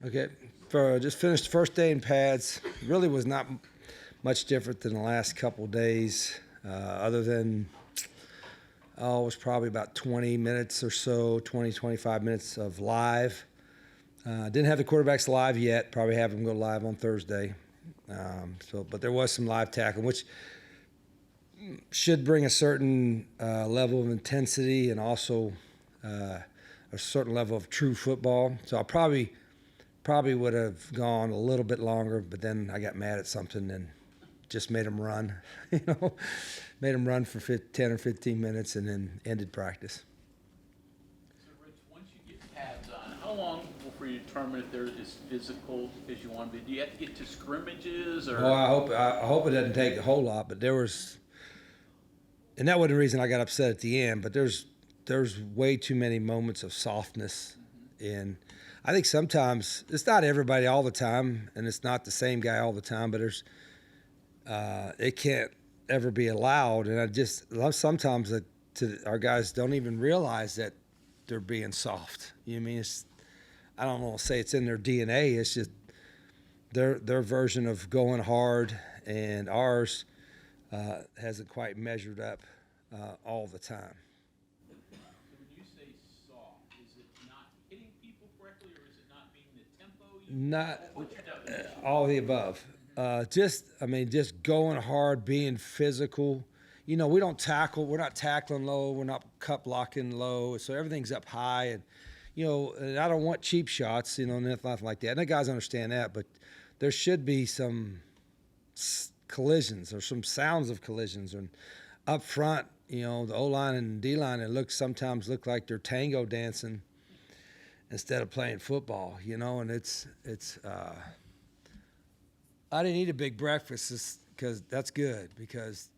Okay, for just finished first day in pads. Really was not much different than the last couple days, other than it was probably about 20 minutes or so, 20, 25 minutes of live. Didn't have the quarterbacks live yet. Probably have them go live on Thursday. But there was some live tackling, which should bring a certain level of intensity and also a certain level of true football. So I probably would have gone a little bit longer, but then I got mad at something and just made them run, you know, made them run for 10 or 15 minutes and then ended practice. So, Rich, once you get pads on, how long before you determine if they're as physical as you want to be? Do you have to get to scrimmages or? Well, I hope it doesn't take a whole lot, but there was, and that wasn't the reason I got upset at the end. But there's way too many moments of softness, and I think sometimes it's not everybody all the time, and it's not the same guy all the time. But it can't ever be allowed, and I just sometimes our guys don't even realize that they're being soft. You know what I mean? I don't want to say it's in their DNA. It's just their version of going hard, and ours hasn't quite measured up all the time. So when you say soft, is it not hitting people correctly, or is it not being the tempo? Not What's your definition? all of the above. Just going hard, being physical. You know, we don't tackle. We're not tackling low. We're not cup blocking low. So everything's up high, and and I don't want cheap shots. Nothing like that. And the guys understand that, but there should be some collisions or some sounds of collisions. And up front, the O-line and D-line, sometimes look like they're tango dancing instead of playing football. And it's. I didn't eat a big breakfast because that's good, because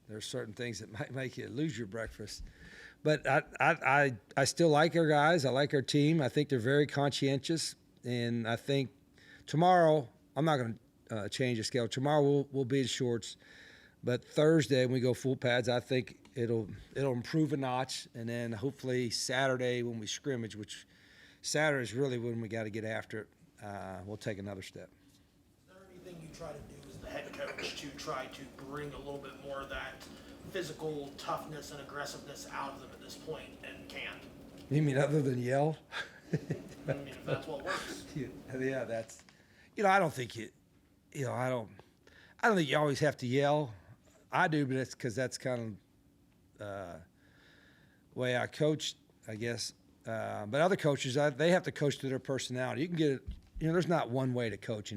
there's certain things that might make you lose your breakfast. But I still like our guys. I like our team. I think they're very conscientious, and I think tomorrow I'm not going to change the scale. Tomorrow we'll be in shorts, but Thursday when we go full pads, I think it'll improve a notch, and then hopefully Saturday when we scrimmage, which Saturday is really when we got to get after it, we'll take another step. Anything you try to do as the head coach to try to bring a little bit more of that physical toughness and aggressiveness out of them at this point, and can't? You mean other than yell? I mean, if that's what works. Yeah, that's. I don't think I don't think you always have to yell. I do, but it's because that's kind of way I coach, I guess. But other coaches, they have to coach to their personality. You can get it. There's not one way to coach.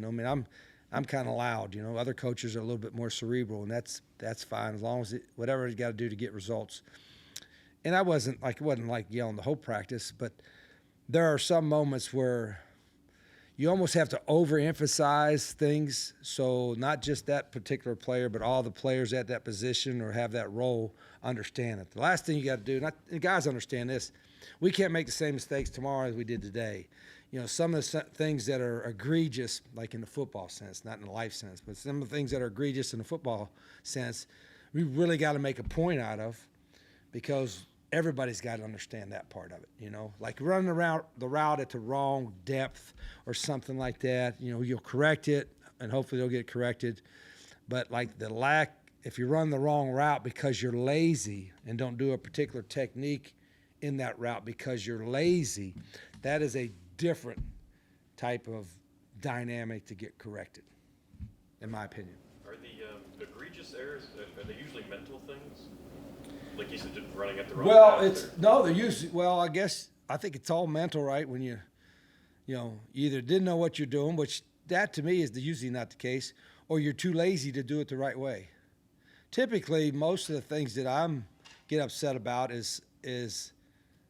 I'm kind of loud. Other coaches are a little bit more cerebral, and that's fine as long as whatever you got to do to get results. And it wasn't like yelling the whole practice, but there are some moments where you almost have to overemphasize things, so not just that particular player, but all the players at that position or have that role understand it. The last thing you got to do, the guys understand this, we can't make the same mistakes tomorrow as we did today. Some of the things that are egregious, like in the football sense, not in the life sense, but some of the things that are egregious in the football sense, we really got to make a point out of, because everybody's got to understand that part of it. Like running the route at the wrong depth or something like that. You'll correct it, and hopefully they'll get corrected. But like if you run the wrong route because you're lazy and don't do a particular technique in that route because you're lazy, that is a different type of dynamic to get corrected, in my opinion. Are the egregious errors, are they usually mental things? Like you said, just running at the wrong Well, they're usually, I think it's all mental, right? When you either didn't know what you're doing, which that to me is usually not the case, or you're too lazy to do it the right way. Typically, most of the things that get upset about is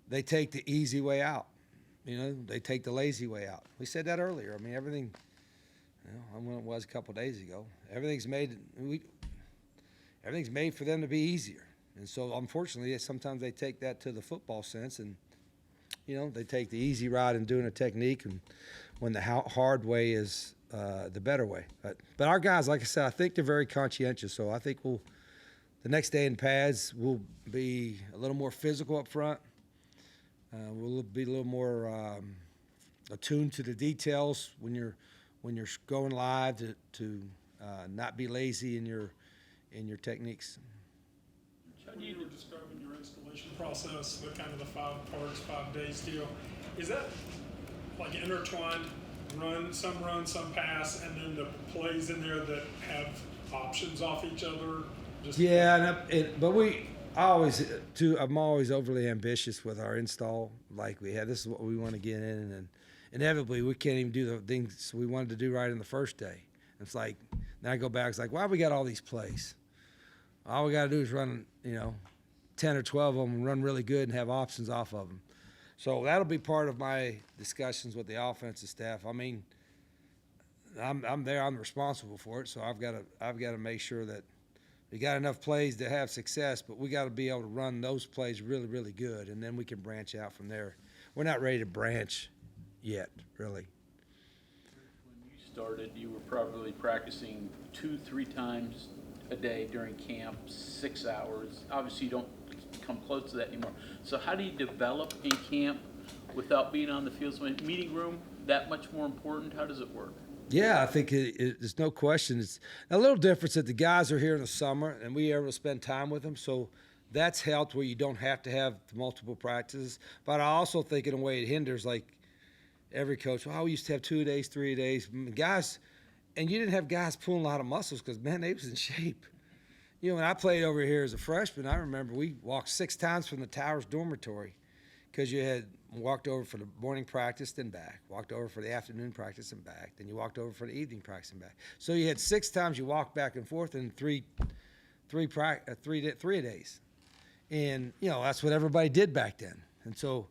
they take the easy way out. They take the lazy way out. We said that earlier. I mean, everything, when it was a couple of days ago, everything's made for them to be easier. And so, unfortunately, sometimes they take that to the football sense, and they take the easy route in doing a technique, and when the hard way is the better way. But our guys, like I said, I think they're very conscientious. So I think the next day in pads, we'll be a little more physical up front. We'll be a little more attuned to the details when you're going live to not be lazy in your techniques. When you were describing your installation process, the kind of the 5 parts, 5 days deal, is that like intertwined run, some pass, and then the plays in there that have options off each other? Yeah, but I'm always overly ambitious with our install. Like we have, this is what we want to get in, and inevitably we can't even do the things we wanted to do right in the first day. It's like, then I go back, it's like, why we got all these plays? All we got to do is run, 10 or 12 of them and run really good and have options off of them. So that'll be part of my discussions with the offensive staff. I mean, I'm there, I'm responsible for it, so I've got to make sure that we got enough plays to have success, but we got to be able to run those plays really, really good, and then we can branch out from there. We're not ready to branch yet, really. When you started, you were probably practicing 2-3 times a day during camp, 6 hours. Obviously, you don't come close to that anymore. So how do you develop in camp without being on the field? So meeting room, that much more important? How does it work? Yeah, I think there's no question. It's a little difference that the guys are here in the summer and we are able to spend time with them. So that's helped where you don't have to have multiple practices. But I also think in a way it hinders, like every coach, we used to have 2 days, 3 days. Guys, and you didn't have guys pulling a lot of muscles because, man, they was in shape. When I played over here as a freshman, I remember we walked 6 times from the Towers dormitory because you had walked over for the morning practice, then back, walked over for the afternoon practice and back, then you walked over for the evening practice and back. So you had 6 times you walked back and forth in three days. And, that's what everybody did back then. And so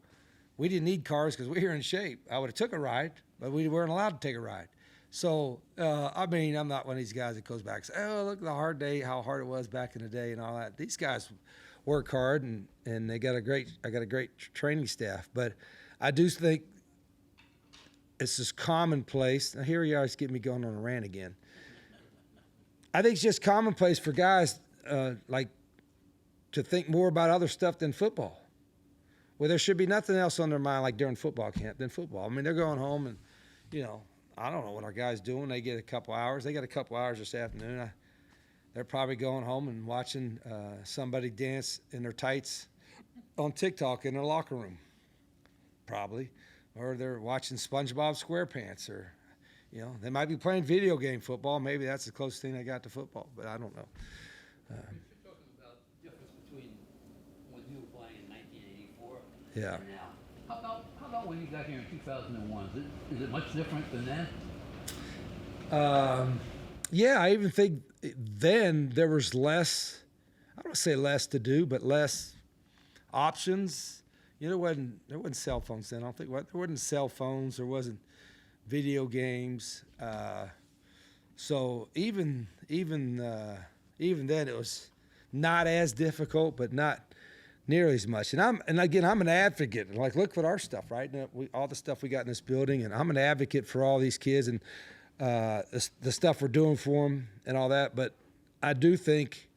we didn't need cars because we were in shape. I would have took a ride, but we weren't allowed to take a ride. So, I'm not one of these guys that goes back and says, oh, look at the hard day, how hard it was back in the day and all that. These guys work hard and I got a great training staff. But I do think it's this commonplace. Now, here you are, it's getting me going on a rant again. I think it's just commonplace for guys to think more about other stuff than football. Well, there should be nothing else on their mind like during football camp than football. I mean, they're going home and, I don't know what our guys doing. They get a couple hours. They got a couple hours this afternoon. They're probably going home and watching somebody dance in their tights on TikTok in their locker room, probably. Or they're watching SpongeBob SquarePants, or, they might be playing video game football. Maybe that's the closest thing they got to football, but I don't know. You're talking about the difference between when you were playing in 1984 Yeah. and now. How about when you got here in 2001? Is it much different than that? Yeah, I even think then there was less, I don't want to say less to do, but less options. There wasn't cell phones then. I don't think there wasn't cell phones. There wasn't video games. So even then it was not as difficult, but not nearly as much. And again, I'm an advocate. Like, look at our stuff, right? All the stuff we got in this building, and I'm an advocate for all these kids and the stuff we're doing for them and all that. But I do think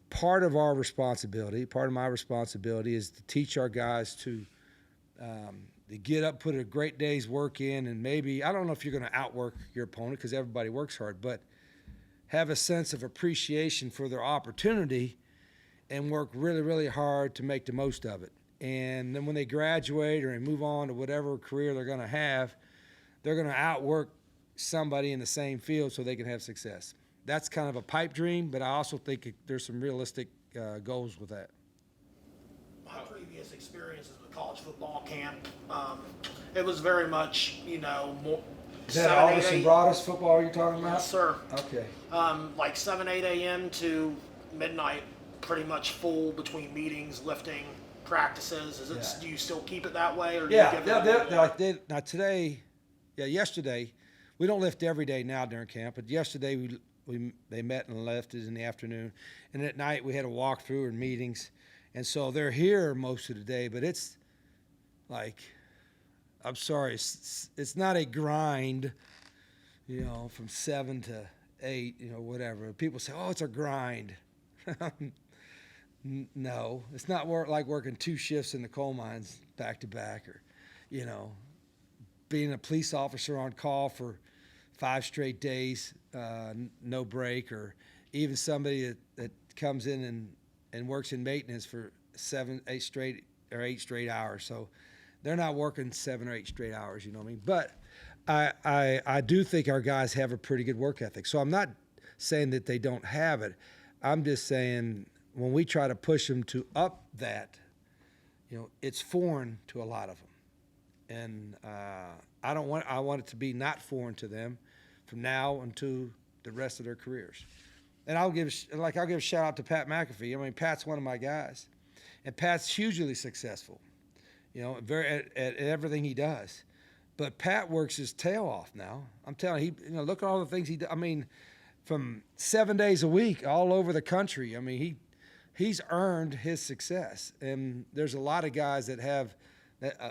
part of my responsibility is to teach our guys to get up, put a great day's work in, and maybe, I don't know if you're going to outwork your opponent because everybody works hard, but have a sense of appreciation for their opportunity and work really, really hard to make the most of it. And then when they graduate or move on to whatever career they're going to have, they're going to outwork somebody in the same field so they can have success. That's kind of a pipe dream, but I also think there's some realistic goals with that. My previous experiences with college football camp, it was very much, more. Is that Aldous and Broadus football you're talking about? Yes, sir. Okay. Like 7, 8 a.m. to midnight, pretty much full between meetings, lifting, practices. Do you still keep it that way, or do you give it? Yesterday, we don't lift every day now during camp, but yesterday they met and lifted in the afternoon, and at night we had a walkthrough and meetings, and so they're here most of the day. But it's like, I'm sorry, it's not a grind, from 7 to 8, whatever. People say, oh, it's a grind. No, it's not like working 2 shifts in the coal mines back to back, or, being a police officer on call for 5 straight days, no break, or even somebody that comes in and works in maintenance for 8 straight hours. So they're not working 7 or 8 straight hours, you know what I mean? But I do think our guys have a pretty good work ethic. So I'm not saying that they don't have it. I'm just saying when we try to push them to up that, you know, it's foreign to a lot of them. And I want it to be not foreign to them from now until the rest of their careers. And I'll give a shout out to Pat McAfee. I mean, Pat's one of my guys, and Pat's hugely successful, you know, at everything he does. But Pat works his tail off now. I'm telling you, you know, look at all the things he does. I mean, from 7 days a week all over the country. I mean, he's earned his success, and there's a lot of guys that have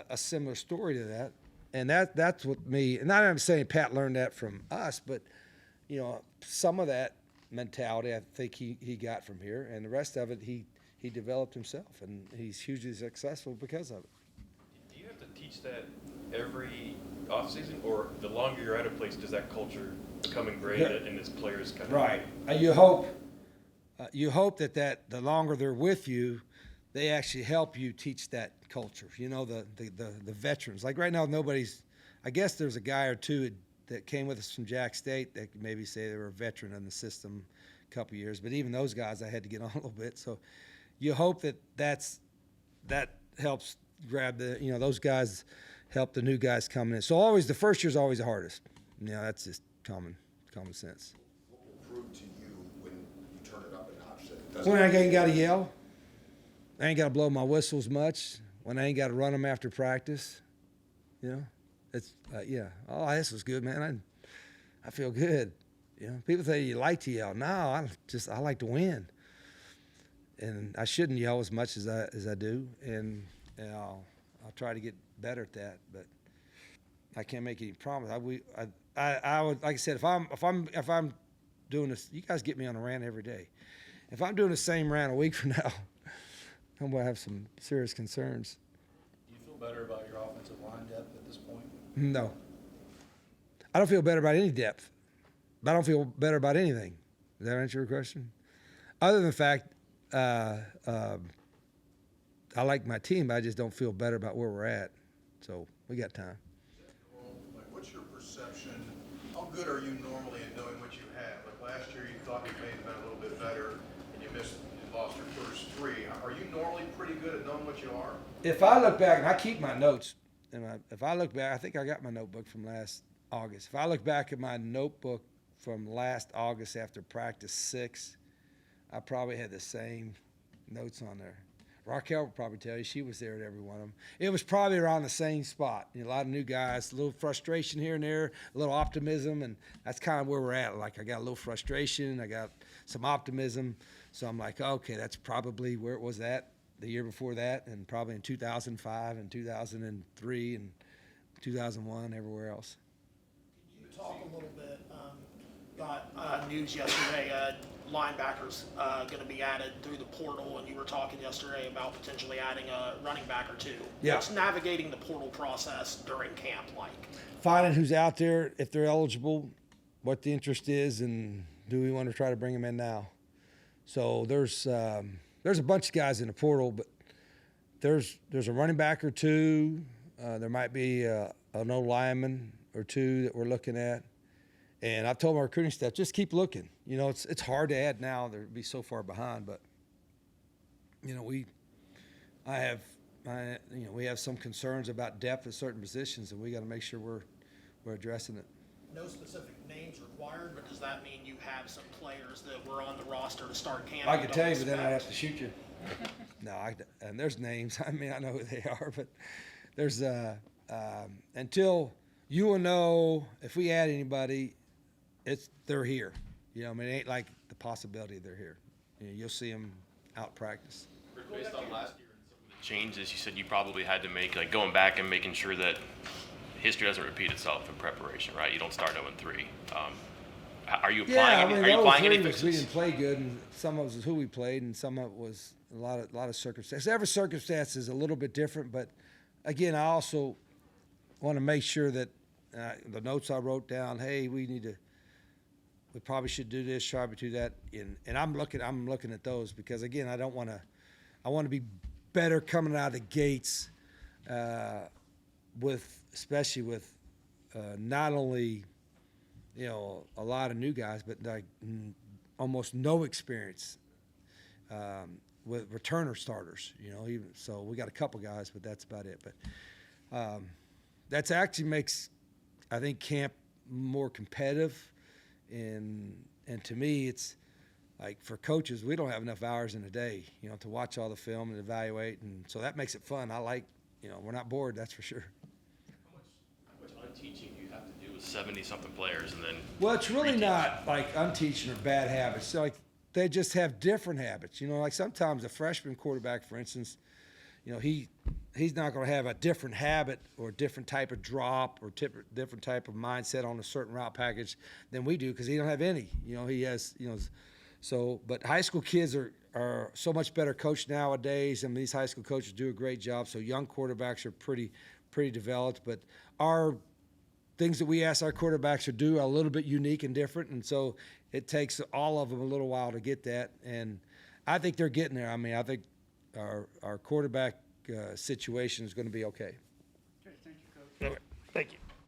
a similar story to that. And that's what me. And I'm saying Pat learned that from us, but you know, some of that mentality I think he got from here, and the rest of it he developed himself, and he's hugely successful because of it. Do you have to teach that every off season, or the longer you're at a place, does that culture become ingrained and its players kind of right? You hope that the longer they're with you, they actually help you teach that culture. You know, the veterans. Like right now, I guess there's a guy or two that came with us from Jack State that could maybe say they were a veteran in the system a couple years. But even those guys, I had to get on a little bit. So you hope that helps grab those guys help the new guys coming in. So always the first year's always the hardest. You know, that's just common sense. What will prove to you when you turn it up a notch? When I ain't got to yell, I ain't got to blow my whistles much. When I ain't got to run them after practice, you know, it's Oh, this was good, man. I feel good. You know, people say you like to yell. No, I like to win, and I shouldn't yell as much as I do, and I'll try to get better at that, but I can't make any promise. I would, like I said, if I'm doing this, you guys get me on a rant every day. If I'm doing the same rant a week from now, I'm gonna have some serious concerns. Do you feel better about your offensive line depth at this point? No. I don't feel better about any depth, but I don't feel better about anything. Does that answer your question? Other than the fact, I like my team, but I just don't feel better about where we're at. So we got time. Like, what's your perception? How good are you normally at knowing what you have? Like last year, you thought you may have been a little bit better, and you lost your first 3. Are you normally pretty good at knowing what you are? If I look back, and I keep my notes, and if I look back, I think I got my notebook from last August. If I look back at my notebook from last August after practice 6, I probably had the same notes on there. Raquel will probably tell you she was there at every one of them. It was probably around the same spot. You know, a lot of new guys, a little frustration here and there, a little optimism, and that's kind of where we're at. Like I got a little frustration, I got some optimism, so I'm like, okay, that's probably where it was at the year before that, and probably in 2005 and 2003 and 2001, everywhere else. Can you talk a little bit? Got news yesterday. Linebackers going to be added through the portal, and you were talking yesterday about potentially adding a running back or 2. Yeah. What's navigating the portal process during camp like? Finding who's out there, if they're eligible, what the interest is, and do we want to try to bring them in now? So there's a bunch of guys in the portal, but there's a running back or 2. There might be an old lineman or 2 that we're looking at. And I've told my recruiting staff, just keep looking. You know, it's hard to add now. They'll be so far behind. But, you know, we have some concerns about depth at certain positions, and we got to make sure we're addressing it. No specific names required, but does that mean you have some players that were on the roster to start camp? I could tell you, but then I'd have to shoot you. No, and there's names. I mean, I know who they are, but there's until you will know if we add anybody, they're here. You know, I mean, it ain't like the possibility they're here. You know, you'll see them out practice. Based on last year and some of the changes you said you probably had to make, like going back and making sure that history doesn't repeat itself in preparation, right? You don't start 0-3. Are you applying? Are you applying any fixes? We didn't play good, and some of it was who we played, and some of it was a lot of circumstances. Every circumstance is a little bit different, but again, want to make sure that the notes I wrote down, hey, we probably should do this, try to do that, and I'm looking at those because again, I want to be better coming out of the gates, especially with not only a lot of new guys, but like almost no experience with returner starters. Even so, we got a couple guys, but that's about it. But that's actually makes, I think, camp more competitive, and to me, it's like for coaches, we don't have enough hours in a day, to watch all the film and evaluate, and so that makes it fun. I like, we're not bored, that's for sure. How much unteaching do you have to do with 70-something players, and then? Well, it's really reteach? not like unteaching or bad habits. So, like they just have different habits. Like sometimes a freshman quarterback, for instance, he's not going to have a different habit or a different type of drop or different type of mindset on a certain route package than we do because he don't have any. He has, so, but high school kids are so much better coached nowadays, and these high school coaches do a great job. So young quarterbacks are pretty developed, but our things that we ask our quarterbacks to do are a little bit unique and different, and so it takes all of them a little while to get that, and I think they're getting there. I mean, I think our quarterback situation is going to be okay. Okay, thank you, Coach. Okay, thank you.